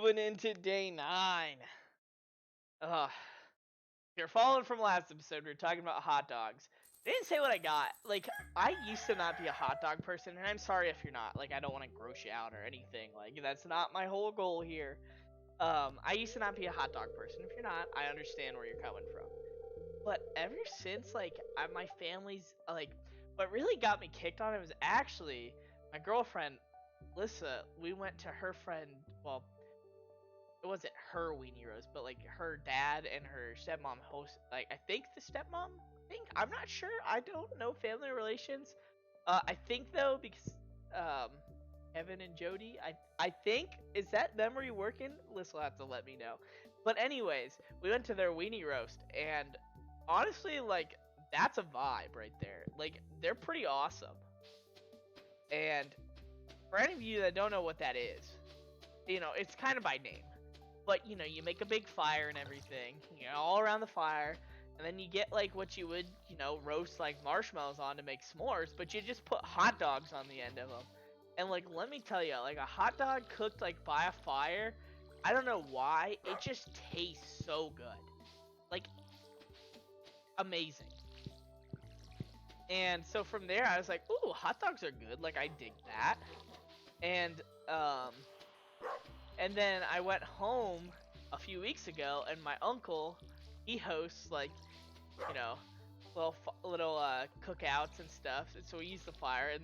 moving into day 9. Ugh. If you're following from last episode, we were talking about hot dogs. I didn't say what I got. Like, I used to not be a hot dog person, and I'm sorry if you're not. Like, I don't want to gross you out or anything. Like, that's not my whole goal here. I used to not be a hot dog person. If you're not, I understand where you're coming from. But ever since, like, my family's, like, what really got me kicked on it was actually my girlfriend, Lissa. We went to her friend, well, it wasn't her weenie roast, but like her dad and her stepmom host. Like I think the stepmom. I'm not sure. I don't know family relations. I think though because um, Evan and Jody. I think is that memory working? Liz will have to let me know. But anyways, we went to their weenie roast, and honestly, like that's a vibe right there. Like they're pretty awesome. And for any of you that don't know what that is, it's kind of by name. But you make a big fire and everything, all around the fire, and then you get like what you would, roast like marshmallows on to make s'mores, but you just put hot dogs on the end of them. And like, let me tell you, like a hot dog cooked like by a fire, I don't know why, it just tastes so good, like amazing. And so from there, I was like, ooh, hot dogs are good. Like I dig that. And um, and then I went home a few weeks ago, and my uncle, he hosts like, you know, little cookouts and stuff. And so we use the fire, and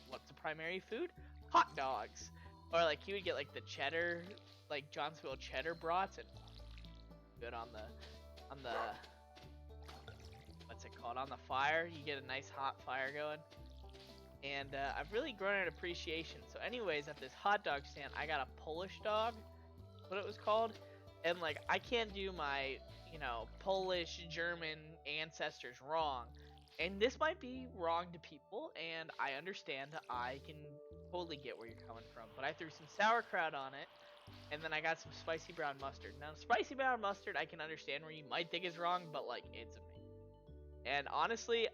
what's the primary food? Hot dogs. Or like he would get like the cheddar, like Johnsonville cheddar brats, and good on the what's it called, on the fire. You get a nice hot fire going. And I've really grown an appreciation. So anyways, at this hot dog stand, I got a Polish dog, what it was called. And like, I can't do my, Polish, German ancestors wrong. And this might be wrong to people, and I understand. I can totally get where you're coming from. But I threw some sauerkraut on it, and then I got some spicy brown mustard. Now, spicy brown mustard, I can understand where you might think is wrong, but like, it's amazing. And honestly,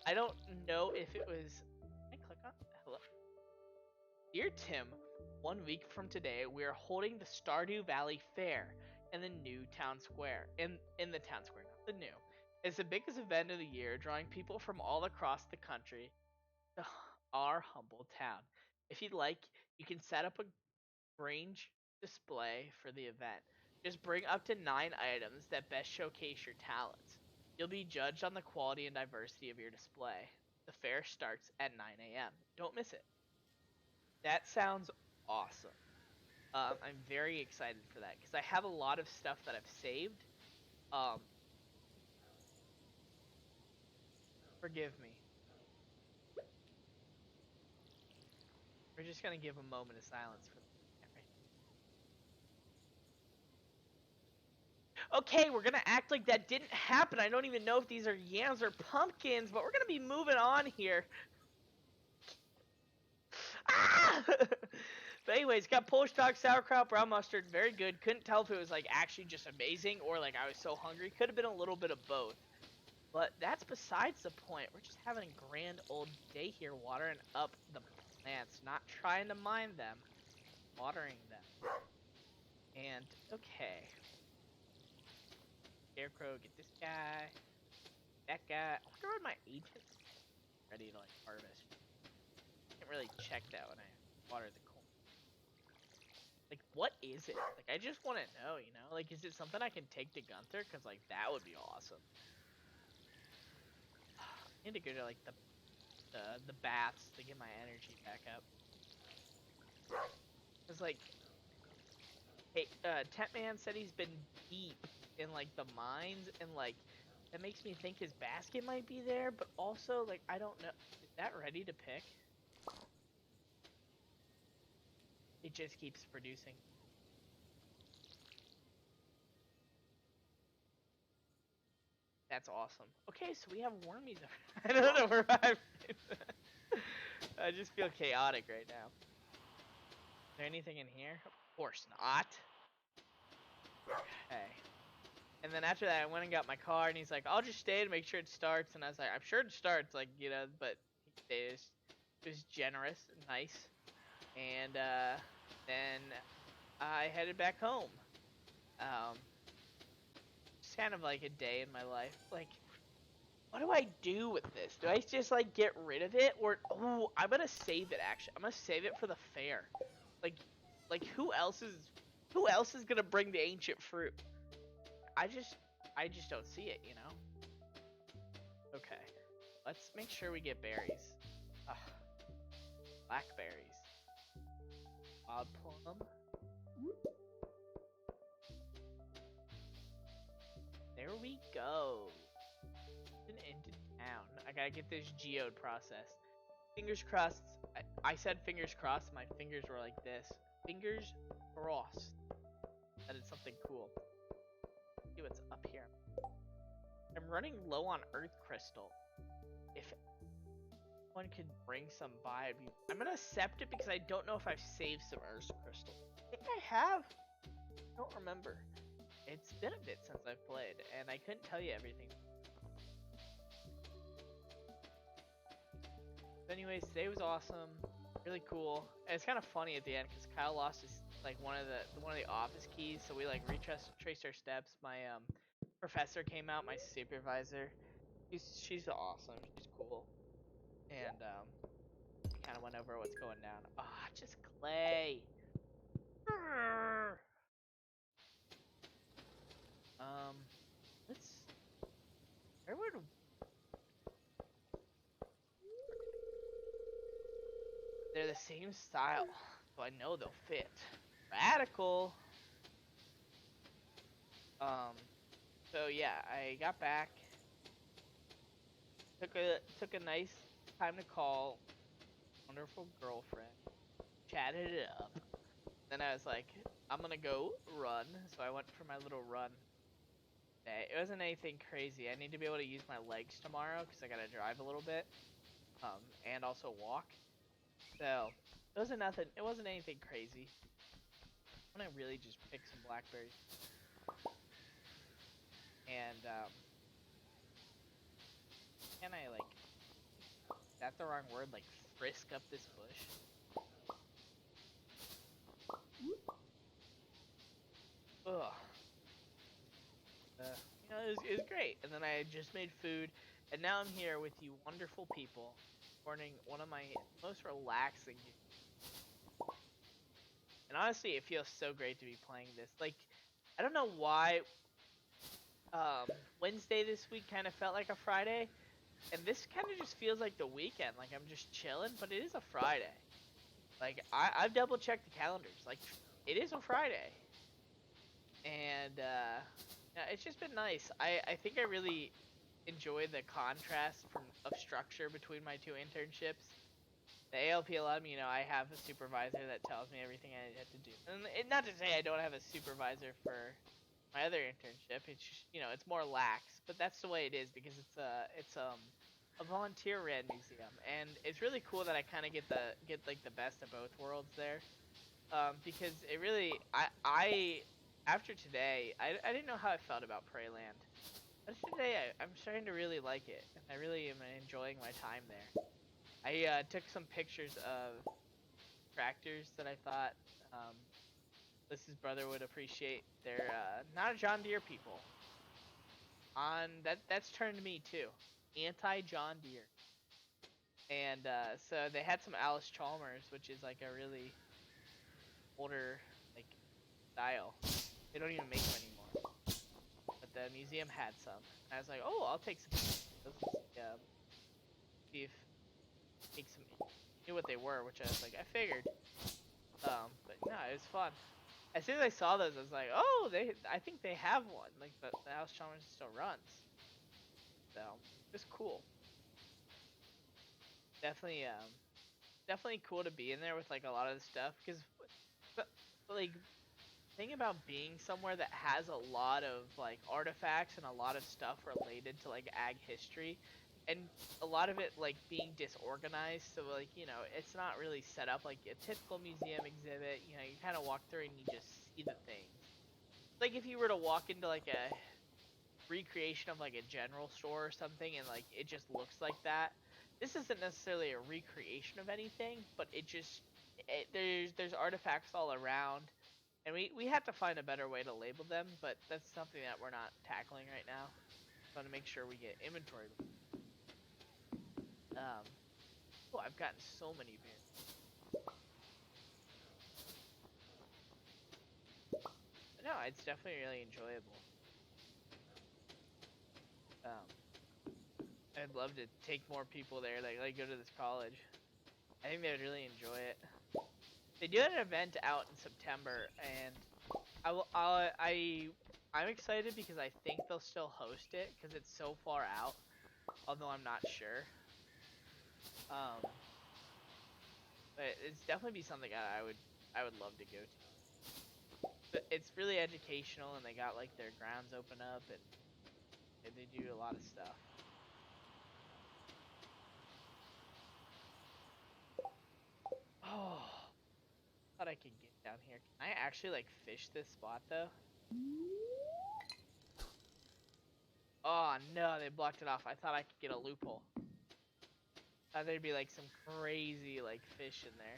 I don't know if it was... Can I click on? Hello? Dear Tim, 1 week from today, we are holding the Stardew Valley Fair in the new town square. In the town square, not the new. It's the biggest event of the year, drawing people from all across the country to our humble town. If you'd like, you can set up a range display for the event. Just bring up to 9 items that best showcase your talents. You'll be judged on the quality and diversity of your display. The fair starts at 9 a.m. Don't miss it. That sounds awesome. I'm very excited for that because I have a lot of stuff that I've saved. Forgive me. We're just gonna give a moment of silence for that. Okay, we're gonna act like that didn't happen. I don't even know if these are yams or pumpkins, but we're gonna be moving on here. Ah! But anyways, got Polish dog, sauerkraut, brown mustard, very good. Couldn't tell if it was like actually just amazing or like I was so hungry. Could have been a little bit of both. But that's besides the point. We're just having a grand old day here, watering up the plants, not trying to mind them, watering them. And okay, Scarecrow, get this guy, that guy. I wonder what my agent's ready to like harvest. Can't really check that when I water the corn. Like, what is it? Like, I just want to know, Like, is it something I can take to Gunther? Because, like, that would be awesome. I need to go to, like, the baths to get my energy back up. Because, like, hey, Tentman said he's been deep in, like, the mines, and, like, that makes me think his basket might be there, but also, like, I don't know. Is that ready to pick? It just keeps producing. That's awesome. Okay, so we have wormies. I don't know where I've been. I just feel chaotic right now. Is there anything in here? Of course not. Okay. And then after that, I went and got my car, and he's like, I'll just stay to make sure it starts. And I was like, I'm sure it starts, like, but he stays. It was generous and nice. And then I headed back home. Um, it's kind of like a day in my life. Like, what do I do with this? Do I just like get rid of it, or oh, I'm gonna save it. Actually, I'm gonna save it for the fair. Like, like who else is gonna bring the ancient fruit? I just, I just don't see it. Okay, let's make sure we get berries. Ugh, blackberries, wild plum. There we go. Into town. I gotta get this geode processed. Fingers crossed. I said fingers crossed. My fingers were like this. Fingers crossed. That is something cool. Let's see what's up here. I'm running low on earth crystal. If one could bring some by, I'm gonna accept it because I don't know if I've saved some earth crystal. I think I have. I don't remember. It's been a bit since I've played, and I couldn't tell you everything. But anyways, today was awesome, really cool. And it's kind of funny at the end because Kyle lost his like one of the office keys, so we like retraced our steps. My professor came out, my supervisor. She's awesome, she's cool, and we kind of went over what's going down. Ah, just clay. Um, let's. Where would they're the same style, so I know they'll fit. Radical. Um, so yeah, I got back. Took a nice time to call wonderful girlfriend. Chatted it up. Then I was like, I'm gonna go run. So I went for my little run today. It wasn't anything crazy. I need to be able to use my legs tomorrow because I gotta drive a little bit. And also walk. So it wasn't nothing. It wasn't anything crazy. I'm gonna really just pick some blackberries. And can I like? Is that the wrong word? Like frisk up this bush? Ugh. It was great. And then I just made food, and now I'm here with you wonderful people, recording one of my most relaxing games. And honestly, it feels so great to be playing this. Like, I don't know why Wednesday this week kind of felt like a Friday, and this kind of just feels like the weekend. Like I'm just chilling, but it is a Friday. Like I've double checked the calendars. Like it is a Friday, and yeah, it's just been nice. I think I really enjoy the contrast of structure between my two internships. The ALP allowed me, I have a supervisor that tells me everything I have to do. And not to say I don't have a supervisor for my other internship. It's just, it's more lax, but that's the way it is because it's a volunteer ran museum, and it's really cool that I kind of get like the best of both worlds there. Because it really I after today I didn't know how I felt about Preyland. But today I'm starting to really like it, and I really am enjoying my time there. I took some pictures of tractors that I thought Liz's brother would appreciate. They're not a John Deere people. That's turned to me too. Anti John Deere. And so they had some Alice Chalmers, which is like a really older like style. They don't even make them anymore. But the museum had some. And I was like, oh, I'll take some. See if take some. Knew what they were, which I was like, I figured. But no, it was fun. As soon as I saw those, I was like, oh, I think they have one. Like, but the Alice Chalmers still runs. So it's cool. Definitely, definitely cool to be in there with like a lot of the stuff because, but like, thing about being somewhere that has a lot of like artifacts and a lot of stuff related to like ag history, and a lot of it like being disorganized, so like it's not really set up like a typical museum exhibit. You kind of walk through and you just see the things. Like if you were to walk into like a recreation of like a general store or something and like it just looks like that. This isn't necessarily a recreation of anything, but there's artifacts all around. And we have to find a better way to label them, but that's something that we're not tackling right now. So to make sure we get inventory. Oh, I've gotten so many beers. But no, it's definitely really enjoyable. I'd love to take more people there, like go to this college. I think they would really enjoy it. They do an event out in September, and I'm excited because I think they'll still host it because it's so far out. Although I'm not sure. Um, but it's definitely be something I would love to go to. But it's really educational, and they got like their grounds open up, and they do a lot of stuff. Oh, thought I could get down here. Can I actually like fish this spot though? Oh no, they blocked it off. I thought I could get a loophole. Thought there'd be like some crazy like fish in there.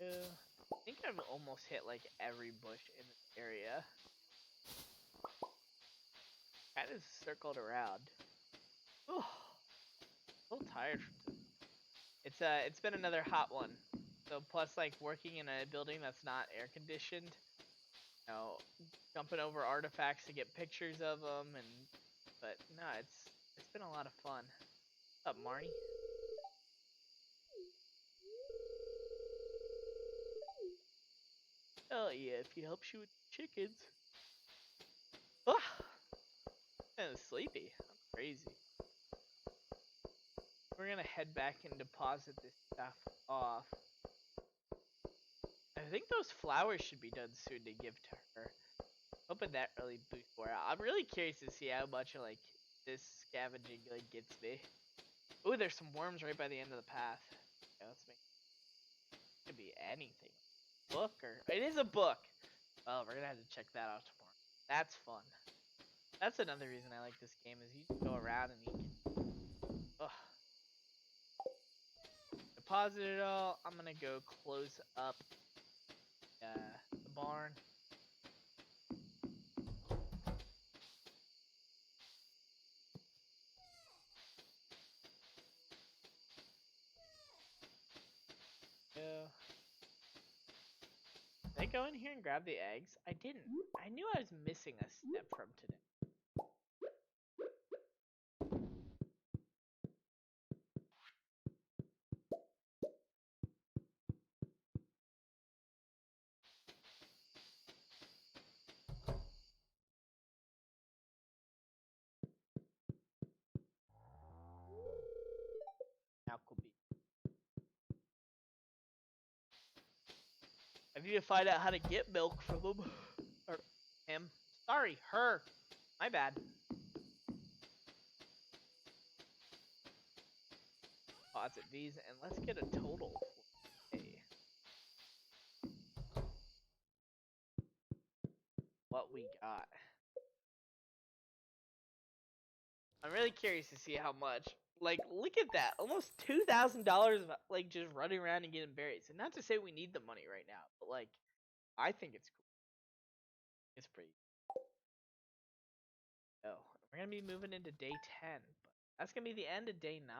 I think I've almost hit like every bush in this area. Kind of circled around. Oh, a little tired from this. It's been another hot one. So plus like working in a building that's not air conditioned, you know, jumping over artifacts to get pictures of them, but no, it's been a lot of fun. What's up, Marnie? Oh yeah, if he helps you with chickens. Ah, kind of sleepy. I'm crazy. We're gonna head back and deposit this stuff off. I think those flowers should be done soon to give to her. Hoping that really boosts morale. I'm really curious to see how much like this scavenging like gets me. Ooh, there's some worms right by the end of the path. Okay, let's make it could be anything. Book or it is a book. Oh, we're gonna have to check that out tomorrow. That's fun. That's another reason I like this game is you can go around and you can deposit it all. I'm gonna go close up the barn. Go. Did I go in here and grab the eggs? I didn't. I knew I was missing a step from today. Now could be. I need to find out how to get milk from them. Or him. Sorry, her. My bad. Deposit these and let's get a total. Hey, what we got. I'm really curious to see how much. Like, look at that. Almost $2,000 like just running around and getting berries. And not to say we need the money right now, but like I think it's cool. It's pretty. Oh, we're gonna be moving into day 10, but that's gonna be the end of day 9.